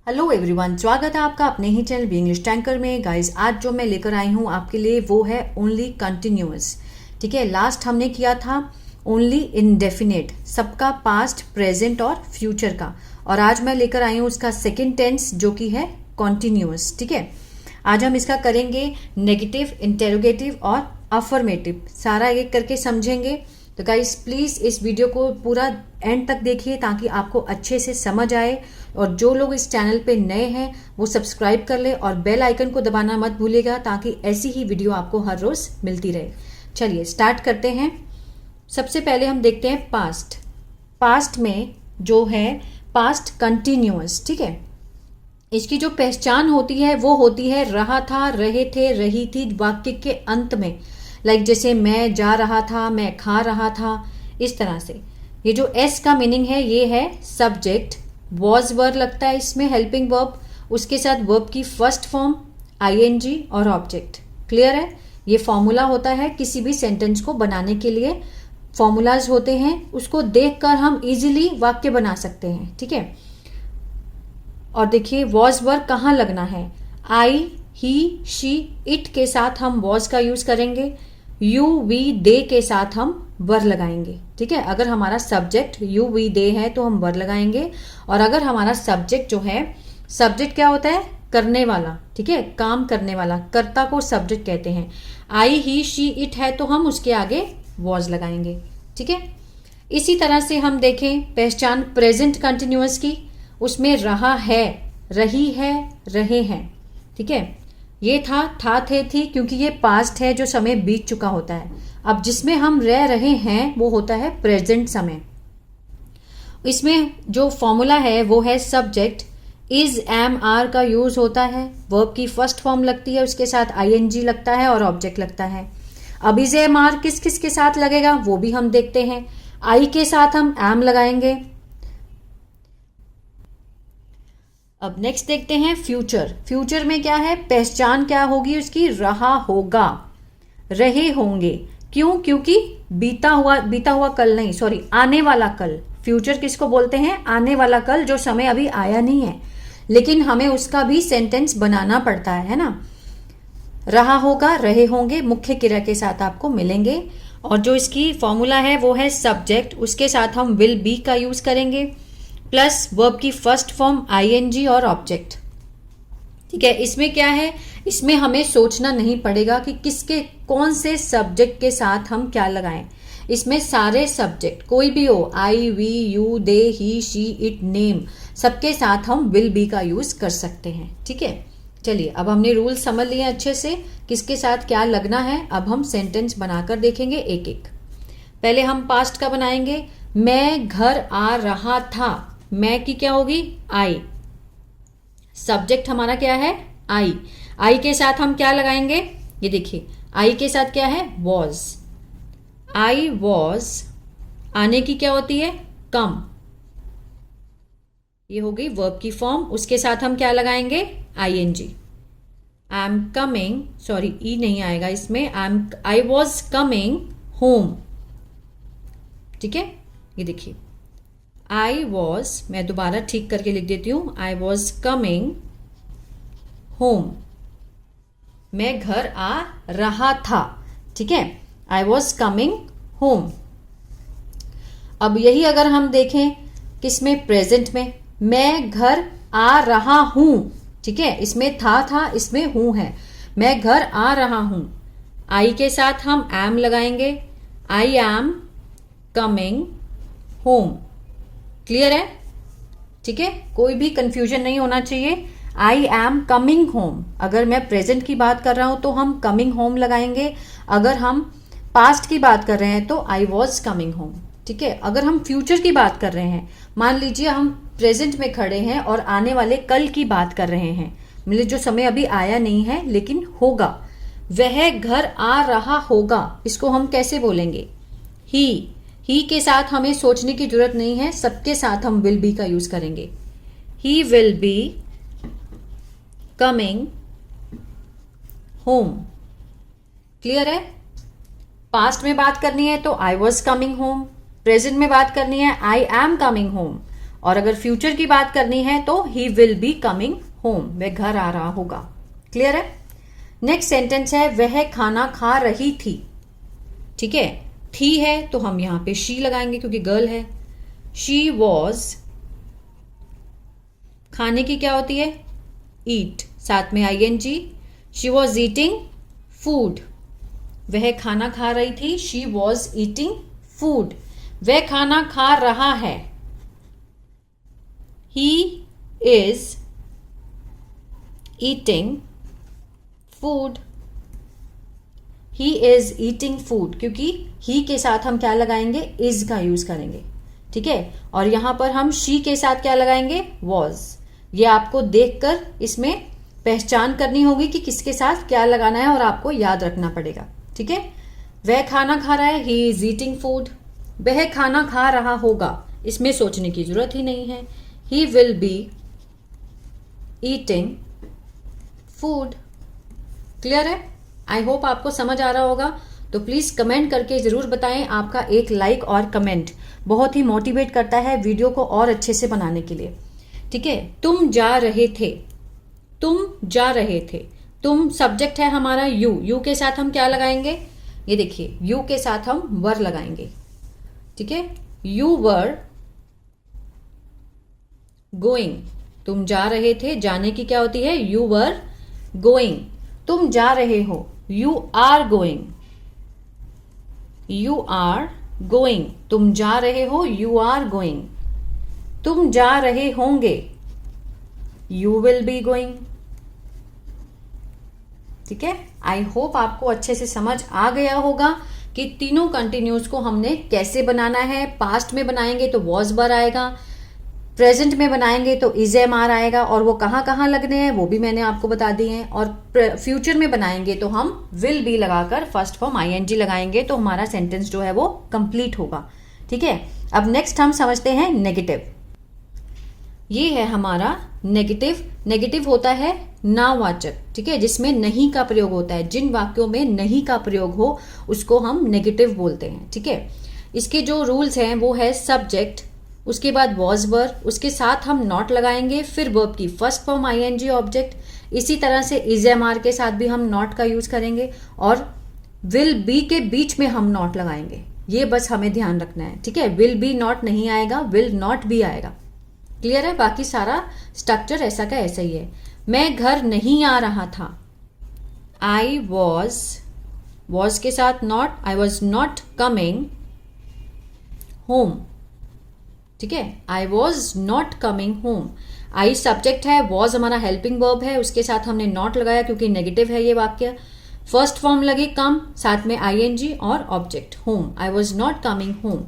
Hello everyone, स्वागत है आपका अपने ही चैनल बी इंग्लिश टैंकर में। गाइस, आज जो मैं लेकर आई हूँ आपके लिए वो है ओनली कंटिन्यूअस। ठीक है, लास्ट हमने किया था ओनली इंडेफिनेट, सबका पास्ट, प्रेजेंट और फ्यूचर का, और आज मैं लेकर आई हूँ उसका सेकेंड टेंस जो कि है कॉन्टिन्यूअस। ठीक है, आज हम इसका करेंगे नेगेटिव, इंटेरोगेटिव और अफर्मेटिव, सारा एक एक करके समझेंगे। तो गाइस प्लीज़ इस वीडियो को पूरा एंड तक देखिए ताकि आपको अच्छे से समझ आए, और जो लोग इस चैनल पे नए हैं वो सब्सक्राइब कर ले और बेल आइकन को दबाना मत भूलिएगा ताकि ऐसी ही वीडियो आपको हर रोज़ मिलती रहे। चलिए स्टार्ट करते हैं। सबसे पहले हम देखते हैं पास्ट। पास्ट में जो है पास्ट कंटिन्यूअस। ठीक है, इसकी जो पहचान होती है वो होती है रहा था, रहे थे, रही थी वाक्य के अंत में। लाइक जैसे मैं जा रहा था, मैं खा रहा था, इस तरह से। ये जो एस का मीनिंग है ये है सब्जेक्ट, वॉज वर्ब लगता है इसमें, हेल्पिंग वर्ब, उसके साथ वर्ब की फर्स्ट फॉर्म आईएनजी और ऑब्जेक्ट। क्लियर है? ये फॉर्मूला होता है किसी भी सेंटेंस को बनाने के लिए, फॉर्मूलाज होते हैं, उसको देखकर हम इजीली वाक्य बना सकते हैं। ठीक है, और देखिए वॉज वर्ब कहाँ लगना है, आई, ही, शी, इट के साथ हम वॉज का यूज करेंगे, यू, वी, दे के साथ हम वर लगाएंगे। ठीक है, अगर हमारा सब्जेक्ट यू, वी, दे है तो हम वर लगाएंगे, और अगर हमारा सब्जेक्ट जो है, सब्जेक्ट क्या होता है, करने वाला। ठीक है, काम करने वाला, कर्ता को सब्जेक्ट कहते हैं। आई, ही, शी, इट है तो हम उसके आगे वॉज लगाएंगे। ठीक है, इसी तरह से हम देखें पहचान प्रेजेंट कंटिन्यूअस की, उसमें रहा है, रही है, रहे हैं। ठीक है, ये था, थे, थी, क्योंकि ये पास्ट है जो समय बीत चुका होता है। अब जिसमें हम रह रहे हैं वो होता है प्रेजेंट समय। इसमें जो फॉर्मूला है वो है सब्जेक्ट, इज, एम, आर का यूज होता है, वर्ब की फर्स्ट फॉर्म लगती है, उसके साथ आईएनजी लगता है और ऑब्जेक्ट लगता है। अब इज, एम, आर किस किस के साथ लगेगा वो भी हम देखते हैं। आई के साथ हम एम लगाएंगे। अब नेक्स्ट देखते हैं फ्यूचर। फ्यूचर में क्या है, पहचान क्या होगी उसकी, रहा होगा, रहे होंगे। क्यों? क्योंकि बीता हुआ कल नहीं, सॉरी, आने वाला कल। फ्यूचर किसको बोलते हैं, आने वाला कल, जो समय अभी आया नहीं है लेकिन हमें उसका भी सेंटेंस बनाना पड़ता है ना। रहा होगा, रहे होंगे मुख्य क्रिया के साथ आपको मिलेंगे, और जो इसकी फॉर्मूला है वो है सब्जेक्ट, उसके साथ हम विल बी का यूज करेंगे, प्लस वर्ब की फर्स्ट फॉर्म आईएनजी और ऑब्जेक्ट। ठीक है, इसमें क्या है, इसमें हमें सोचना नहीं पड़ेगा कि किसके कौन से सब्जेक्ट के साथ हम क्या लगाएं। इसमें सारे सब्जेक्ट कोई भी हो, I, we, you, they, he, she, it, name, सबके साथ हम विल बी का यूज कर सकते हैं। ठीक है, चलिए अब हमने रूल समझ लिए अच्छे से किसके साथ क्या लगना है। अब हम सेंटेंस बनाकर देखेंगे एक एक। पहले हम पास्ट का बनाएंगे। मैं घर आ रहा था, मैं की क्या होगी, आई, सब्जेक्ट हमारा क्या है, आई, आई के साथ हम क्या लगाएंगे, ये देखिए आई के साथ क्या है, वॉज, आई वॉज, आने की क्या होती है, कम, ये हो गई वर्ब की फॉर्म, उसके साथ हम क्या लगाएंगे, ING. I am coming, sorry E नहीं आएगा इसमें, आई वॉज कमिंग होम। ठीक है, ये देखिए आई वॉज, मैं दोबारा ठीक करके लिख देती हूं, आई वॉज कमिंग होम, मैं घर आ रहा था। ठीक है, आई वॉज कमिंग होम। अब यही अगर हम देखें किसमें, प्रेजेंट में, मैं घर आ रहा हूं। ठीक है, इसमें था, इसमें हूं है, मैं घर आ रहा हूं, आई के साथ हम एम लगाएंगे, आई एम कमिंग होम। क्लियर है? ठीक है, कोई भी कंफ्यूजन नहीं होना चाहिए। आई एम कमिंग होम, अगर मैं प्रेजेंट की बात कर रहा हूं तो हम कमिंग होम लगाएंगे, अगर हम पास्ट की बात कर रहे हैं तो आई वॉज कमिंग होम। ठीक है, अगर हम फ्यूचर की बात कर रहे हैं, मान लीजिए हम प्रेजेंट में खड़े हैं और आने वाले कल की बात कर रहे हैं, मतलब जो समय अभी आया नहीं है लेकिन होगा, वह घर आ रहा होगा, इसको हम कैसे बोलेंगे, ही के साथ हमें सोचने की जरूरत नहीं है, सबके साथ हम विल बी का यूज करेंगे। ही will be coming home. Clear है? पास्ट में बात करनी है तो I was coming home, present में बात करनी है आई एम कमिंग होम, और अगर फ्यूचर की बात करनी है तो ही विल बी कमिंग होम, वह घर आ रहा होगा। क्लियर है? नेक्स्ट सेंटेंस है वह खाना खा रही थी। ठीक है, थी है तो हम यहां पे शी लगाएंगे क्योंकि गर्ल है। शी वॉज, खाने की क्या होती है? ईट, साथ में ING। She was eating food, वह खाना खा रही थी। शी वॉज ईटिंग फूड, वह खाना खा रहा है। He is eating food, he is eating food, क्योंकि ही के साथ हम क्या लगाएंगे? इज का यूज करेंगे। ठीक है, और यहां पर हम शी के साथ क्या लगाएंगे? वॉज। ये आपको देखकर इसमें पहचान करनी होगी कि किसके साथ क्या लगाना है और आपको याद रखना पड़ेगा। ठीक है, वह खाना खा रहा है, ही इज ईटिंग फूड। वह खाना खा रहा होगा, इसमें सोचने की जरूरत ही नहीं है। He will be eating food. Clear है? आई होप आपको समझ आ रहा होगा। तो प्लीज कमेंट करके जरूर बताएं। आपका एक लाइक और कमेंट बहुत ही मोटिवेट करता है वीडियो को और अच्छे से बनाने के लिए। ठीक है, तुम जा रहे थे, तुम जा रहे थे, तुम सब्जेक्ट है हमारा यू। यू के साथ हम क्या लगाएंगे? ये देखिए, यू के साथ हम वर लगाएंगे। ठीक है, यू वर गोइंग, तुम जा रहे थे, जाने की क्या होती है? You were going. तुम जा रहे हो, you are going, you are going. तुम जा रहे हो, यू आर गोइंग। तुम जा रहे होंगे, यू विल बी गोइंग। ठीक है, आई होप आपको अच्छे से समझ आ गया होगा कि तीनों कंटिन्यूस को हमने कैसे बनाना है। पास्ट में बनाएंगे तो वॉज वर आएगा, प्रेजेंट में बनाएंगे तो इज एम आर आएगा, और वो कहाँ कहाँ लगने हैं वो भी मैंने आपको बता दिए हैं। और फ्यूचर में बनाएंगे तो हम विल बी लगाकर फर्स्ट फॉर्म ING लगाएंगे तो हमारा सेंटेंस जो है वो कंप्लीट होगा। ठीक है, अब नेक्स्ट हम समझते हैं नेगेटिव। ये है हमारा नेगेटिव। नेगेटिव होता है नावाचक, ठीक है, जिसमें नहीं का प्रयोग होता है। जिन वाक्यों में नहीं का प्रयोग हो उसको हम नेगेटिव बोलते हैं। ठीक है, इसके जो रूल्स हैं वो है सब्जेक्ट, उसके बाद वॉज वर, उसके साथ हम नॉट लगाएंगे, फिर वर्ब की फर्स्ट फॉर्म ING ऑब्जेक्ट। इसी तरह से इज एम आर के साथ भी हम नॉट का यूज करेंगे और विल बी के बीच में हम नॉट लगाएंगे। ये बस हमें ध्यान रखना है। ठीक है, विल बी नॉट नहीं आएगा, विल नॉट भी आएगा। क्लियर है? बाकी सारा स्ट्रक्चर ऐसा का ऐसा ही है। मैं घर नहीं आ रहा था, आई वॉज के साथ not, I was not coming home. ठीक है, I was not coming home. I subject है, वॉज हमारा हेल्पिंग वर्ब है, उसके साथ हमने नॉट लगाया क्योंकि नेगेटिव है ये वाक्य। फर्स्ट फॉर्म लगी कम, साथ में ING और object home. I was not coming home.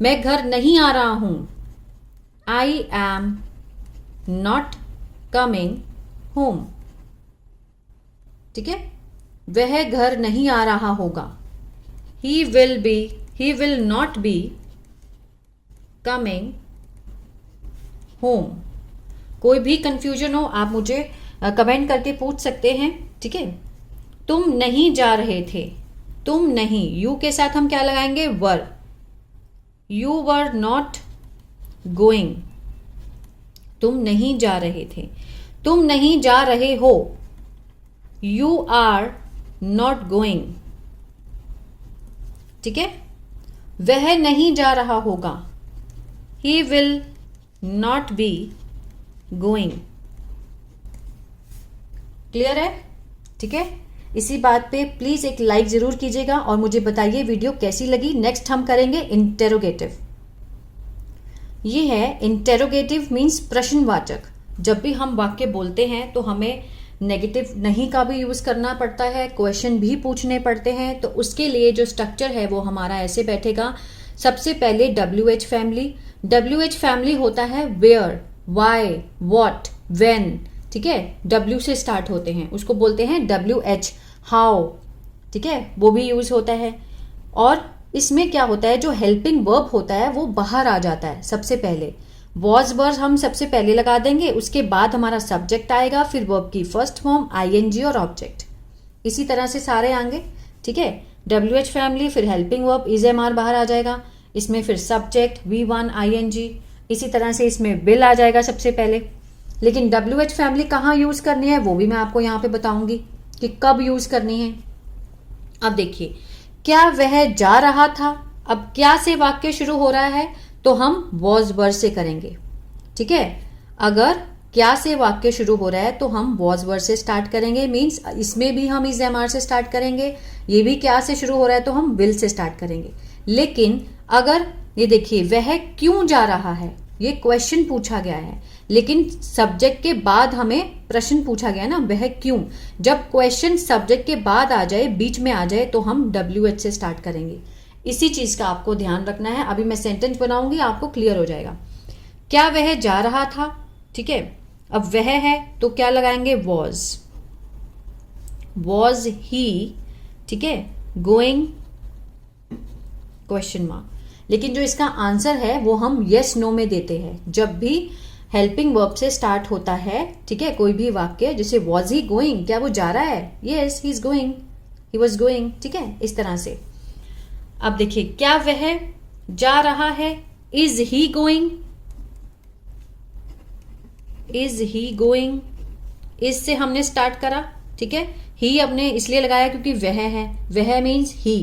मैं घर नहीं आ रहा हूं, I am not coming home. ठीक है, वह घर नहीं आ रहा होगा, he will not be coming home. कोई भी कंफ्यूजन हो आप मुझे कमेंट करके पूछ सकते हैं। ठीक है, तुम नहीं जा रहे थे, तुम नहीं, यू के साथ हम क्या लगाएंगे? वर। यू वर नॉट गोइंग, तुम नहीं जा रहे थे। तुम नहीं जा रहे हो, यू आर नॉट गोइंग। ठीक है, वह नहीं जा रहा होगा, he will not be going। Clear है? ठीक है, इसी बात पे प्लीज एक लाइक जरूर कीजिएगा और मुझे बताइए वीडियो कैसी लगी। नेक्स्ट हम करेंगे इंटेरोगेटिव। ये है इंटेरोगेटिव मीन्स प्रश्नवाचक। जब भी हम वाक्य बोलते हैं तो हमें नेगेटिव नहीं का भी यूज करना पड़ता है, क्वेश्चन भी पूछने पड़ते हैं। तो उसके लिए जो स्ट्रक्चर है वो हमारा ऐसे बैठेगा। सबसे पहले WH फैमिली। WH फैमिली होता है वेयर, वाई, वॉट, वेन। ठीक है, W से स्टार्ट होते हैं, उसको बोलते हैं WH, हाउ। ठीक है, वो भी यूज होता है। और इसमें क्या होता है, जो हेल्पिंग वर्ब होता है वो बाहर आ जाता है सबसे पहले। वॉज वर्ब हम सबसे पहले लगा देंगे, उसके बाद हमारा सब्जेक्ट आएगा, फिर वर्ब की फर्स्ट फॉर्म ING और ऑब्जेक्ट। इसी तरह से सारे आएंगे। ठीक है, WH फैमिली, फिर helping verb is am are बाहर आ जाएगा, इसमें फिर सब्जेक्ट V1 ING, इसी तरह से इसमें will आ जाएगा सबसे पहले। लेकिन WH फैमिली कहाँ यूज करनी है वो भी मैं आपको यहाँ पे बताऊंगी कि कब यूज करनी है। अब देखिए, क्या वह जा रहा था, अब क्या से वाक्य शुरू हो रहा है तो हम was were से करेंगे, ठीक है। अगर क्या से वाक्य शुरू हो रहा है तो हम was were से स्टार्ट करेंगे, मीन्स इसमें भी हम is am are से स्टार्ट करेंगे, ये भी क्या से शुरू हो रहा है तो हम will से स्टार्ट करेंगे। लेकिन अगर ये देखिए, वह क्यों जा रहा है, ये क्वेश्चन पूछा गया है, लेकिन सब्जेक्ट के बाद हमें प्रश्न पूछा गया ना, वह क्यों। जब क्वेश्चन सब्जेक्ट के बाद आ जाए, बीच में आ जाए, तो हम WH से स्टार्ट करेंगे। इसी चीज का आपको ध्यान रखना है। अभी मैं सेंटेंस बनाऊंगी, आपको क्लियर हो जाएगा। क्या वह जा रहा था, ठीक है। अब वह है तो क्या लगाएंगे, वॉज ही, ठीक है, गोइंग, क्वेश्चन मार्क। लेकिन जो इसका आंसर है वो हम यस नो में देते हैं। जब भी हेल्पिंग वर्ब से स्टार्ट होता है, ठीक है, कोई भी वाक्य, जैसे वॉज ही गोइंग, क्या वो जा रहा है, yes he is going, he was going, ठीक है, इस तरह से। अब देखिए, क्या वह जा रहा है, is he going, is he going, is से हमने स्टार्ट करा, ठीक है। ही हमने इसलिए लगाया क्योंकि वह है, वह means he.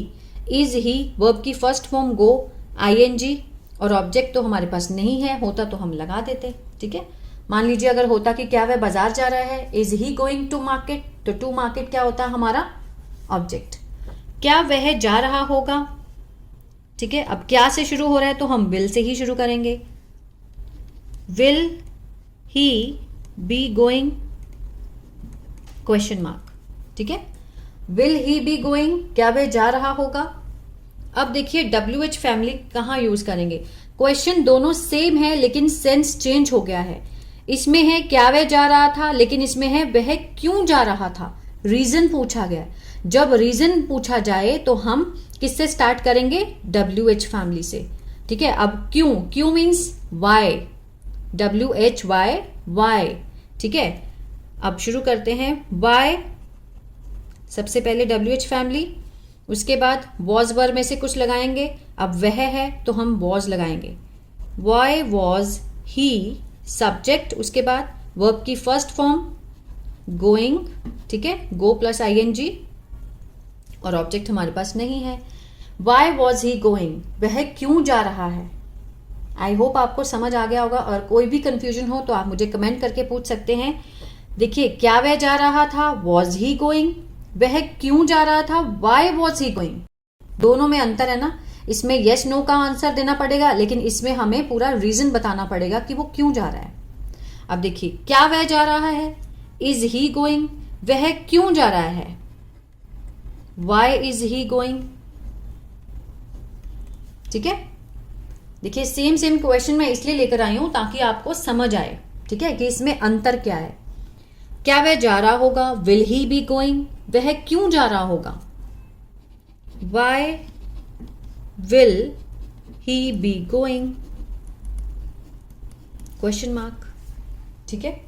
Is he verb की फर्स्ट फॉर्म गो, ING, और ऑब्जेक्ट तो हमारे पास नहीं है, होता तो हम लगा देते, ठीक है। मान लीजिए अगर होता कि क्या वह बाजार जा रहा है, is he going to market, तो टू मार्केट क्या होता है, हमारा ऑब्जेक्ट। क्या वह जा रहा होगा, ठीक है। अब क्या से शुरू हो रहा है तो हम विल से ही शुरू करेंगे। Will he be going, question mark, ठीक है। विल ही बी गोइंग, क्या वह जा रहा होगा। अब देखिए, WH फैमिली कहाँ यूज करेंगे। क्वेश्चन दोनों सेम है लेकिन सेंस चेंज हो गया है। इसमें है क्या वह जा रहा था, लेकिन इसमें है वह क्यों जा रहा था, रीजन पूछा गया। जब रीजन पूछा जाए तो हम किससे स्टार्ट करेंगे, WH फैमिली से, ठीक है। अब क्यों, क्यों मीन्स वाई, WHY, वाई, ठीक है। अब शुरू करते हैं, वाई सबसे पहले WH फैमिली, उसके बाद वॉज वर में से कुछ लगाएंगे। अब वह है तो हम वॉज लगाएंगे, वाई वॉज ही, सब्जेक्ट, उसके बाद वर्ब की फर्स्ट फॉर्म गोइंग, ठीक है, गो प्लस ING, और ऑब्जेक्ट हमारे पास नहीं है। वाई वॉज ही गोइंग, वह क्यों जा रहा है। आई होप आपको समझ आ गया होगा, और कोई भी कंफ्यूजन हो तो आप मुझे कमेंट करके पूछ सकते हैं। देखिए, क्या वह जा रहा था, वॉज ही गोइंग, वह क्यों जा रहा था, वाई वॉज ही गोइंग। दोनों में अंतर है ना, इसमें यस नो का आंसर देना पड़ेगा, लेकिन इसमें हमें पूरा रीजन बताना पड़ेगा कि वो क्यों जा रहा है। अब देखिए, क्या वह जा रहा है, इज ही गोइंग, वह क्यों जा रहा है, वाई इज ही गोइंग, ठीक है। देखिए, सेम सेम क्वेश्चन मैं इसलिए लेकर आई हूं ताकि आपको समझ आए, ठीक है, कि इसमें अंतर क्या है। क्या वह जा रहा होगा, विल ही बी गोइंग, वह क्यों जा रहा होगा, why will he be going, question mark, ठीक है।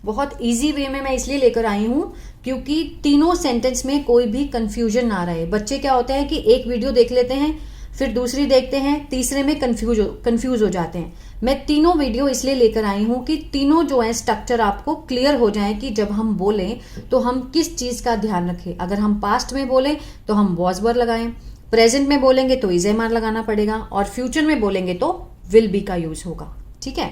बहुत इजी वे में मैं इसलिए लेकर आई हूं क्योंकि तीनों सेंटेंस में कोई भी कंफ्यूजन ना रहे। बच्चे क्या होता है कि एक वीडियो देख लेते हैं, फिर दूसरी देखते हैं, तीसरे में कंफ्यूज हो जाते हैं। मैं तीनों वीडियो इसलिए लेकर आई हूं कि तीनों जो है स्ट्रक्चर आपको क्लियर हो जाए कि जब हम बोलें तो हम किस चीज का ध्यान रखें। अगर हम पास्ट में बोलें तो हम वॉज वर लगाएं, प्रेजेंट में बोलेंगे तो इज एम आर लगाना पड़ेगा, और फ्यूचर में बोलेंगे तो विल बी का यूज होगा, ठीक है।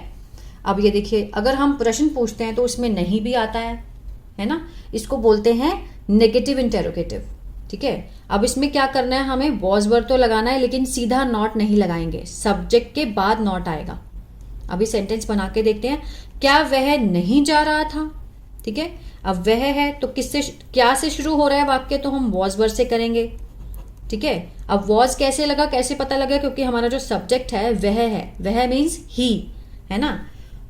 अब ये देखिए, अगर हम प्रश्न पूछते हैं तो उसमें नहीं भी आता है ना, इसको बोलते हैं नेगेटिव इंटेरोगेटिव, ठीक है। अब इसमें क्या करना है, हमें वॉज वर तो लगाना है लेकिन सीधा नॉट नहीं लगाएंगे, सब्जेक्ट के बाद नॉट आएगा। अभी सेंटेंस बना के देखते हैं। क्या वह नहीं जा रहा था, ठीक है। अब वह है तो किससे, क्या से शुरू हो रहा है वाक्य, तो हम वॉज वर से करेंगे, ठीक है। अब वॉज कैसे लगा, कैसे पता लगा, क्योंकि हमारा जो सब्जेक्ट है वह है, वह मीन्स ही, है ना।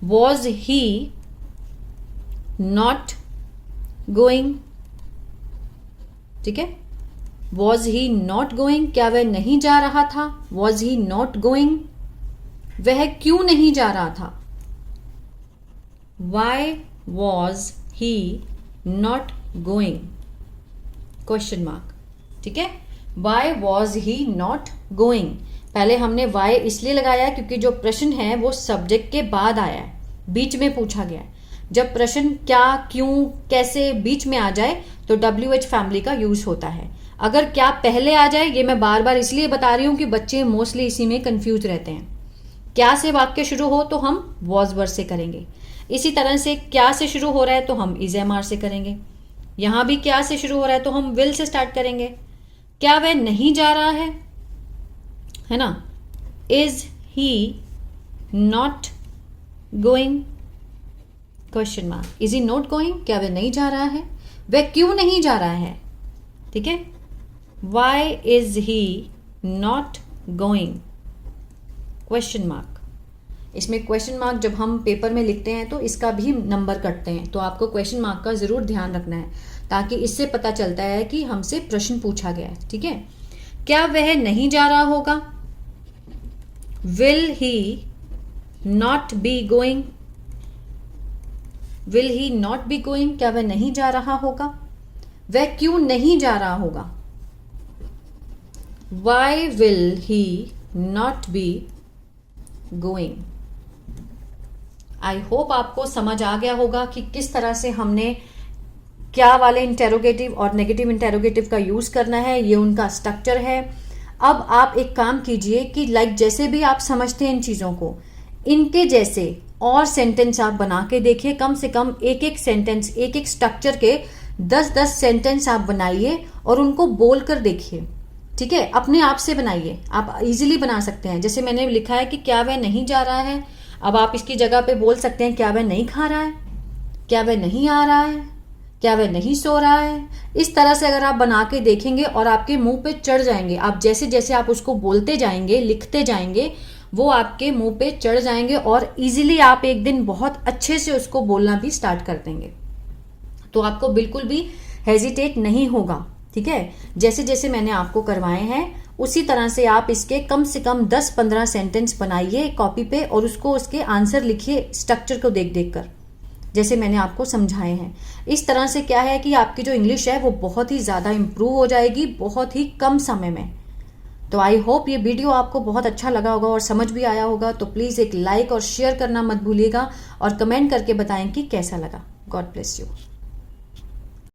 वॉज ही नॉट गोइंग, ठीक है। वॉज ही नॉट गोइंग, क्या वह नहीं जा रहा था, वॉज ही नॉट गोइंग, वह क्यों नहीं जा रहा था, why was he not going, question mark, ठीक है। Why was he not going, पहले हमने वाई इसलिए लगाया क्योंकि जो प्रश्न है वो सब्जेक्ट के बाद आया है, बीच में पूछा गया है। जब प्रश्न क्या, क्यों, कैसे बीच में आ जाए तो WH फैमिली का यूज होता है। अगर क्या पहले आ जाए, ये मैं बार बार इसलिए बता रही हूं कि बच्चे मोस्टली इसी में कंफ्यूज रहते हैं। क्या से वाक्य शुरू हो तो हम वॉज वर से करेंगे, इसी तरह से क्या से शुरू हो रहा है तो हम इज एम आर से करेंगे। यहां भी क्या से शुरू हो रहा है तो हम विल से स्टार्ट करेंगे। क्या वह नहीं जा रहा है ना, is he not going, question mark, is he not going, क्या वह नहीं जा रहा है, वह क्यों नहीं जा रहा है, ठीक है, why is he not going, question mark. इसमें क्वेश्चन मार्क जब हम पेपर में लिखते हैं तो इसका भी नंबर कटते हैं, तो आपको क्वेश्चन मार्क का जरूर ध्यान रखना है ताकि इससे पता चलता है कि हमसे प्रश्न पूछा गया है, ठीक है। क्या वह नहीं जा रहा होगा, will he not be going, will he not be going, क्या वह नहीं जा रहा होगा, वह क्यों नहीं जा रहा होगा, why will he not be going. I hope आपको समझ आ गया होगा कि किस तरह से हमने क्या वाले इंटेरोगेटिव और नेगेटिव इंटेरोगेटिव का यूज करना है, ये उनका स्ट्रक्चर है। अब आप एक काम कीजिए कि लाइक जैसे भी आप समझते हैं इन चीजों को, इनके जैसे और सेंटेंस आप बना के देखिए। कम से कम एक एक सेंटेंस, एक एक स्ट्रक्चर के 10-10 सेंटेंस आप बनाइए और उनको बोल कर देखिए, ठीक है। अपने आप से बनाइए, आप इजीली बना सकते हैं। जैसे मैंने लिखा है कि क्या वह नहीं जा रहा है, अब आप इसकी जगह पे बोल सकते हैं क्या वह नहीं खा रहा है, क्या वह नहीं आ रहा है, क्या वह नहीं सो रहा है। इस तरह से अगर आप बना के देखेंगे और आपके मुंह पे चढ़ जाएंगे, आप जैसे जैसे आप उसको बोलते जाएंगे, लिखते जाएंगे, वो आपके मुंह पे चढ़ जाएंगे और इजीली आप एक दिन बहुत अच्छे से उसको बोलना भी स्टार्ट कर देंगे। तो आपको बिल्कुल भी हेजिटेट नहीं होगा, ठीक है। जैसे जैसे मैंने आपको करवाए हैं उसी तरह से आप इसके कम से कम 10-15 सेंटेंस बनाइए कॉपी पे और उसको उसके आंसर लिखिए स्ट्रक्चर को देख देख कर, जैसे मैंने आपको समझाए हैं। इस तरह से क्या है कि आपकी जो इंग्लिश है वो बहुत ही ज़्यादा इम्प्रूव हो जाएगी बहुत ही कम समय में। तो आई होप ये वीडियो आपको बहुत अच्छा लगा होगा और समझ भी आया होगा। तो प्लीज़ एक लाइक और शेयर करना मत भूलिएगा और कमेंट करके बताएं कि कैसा लगा। God bless you.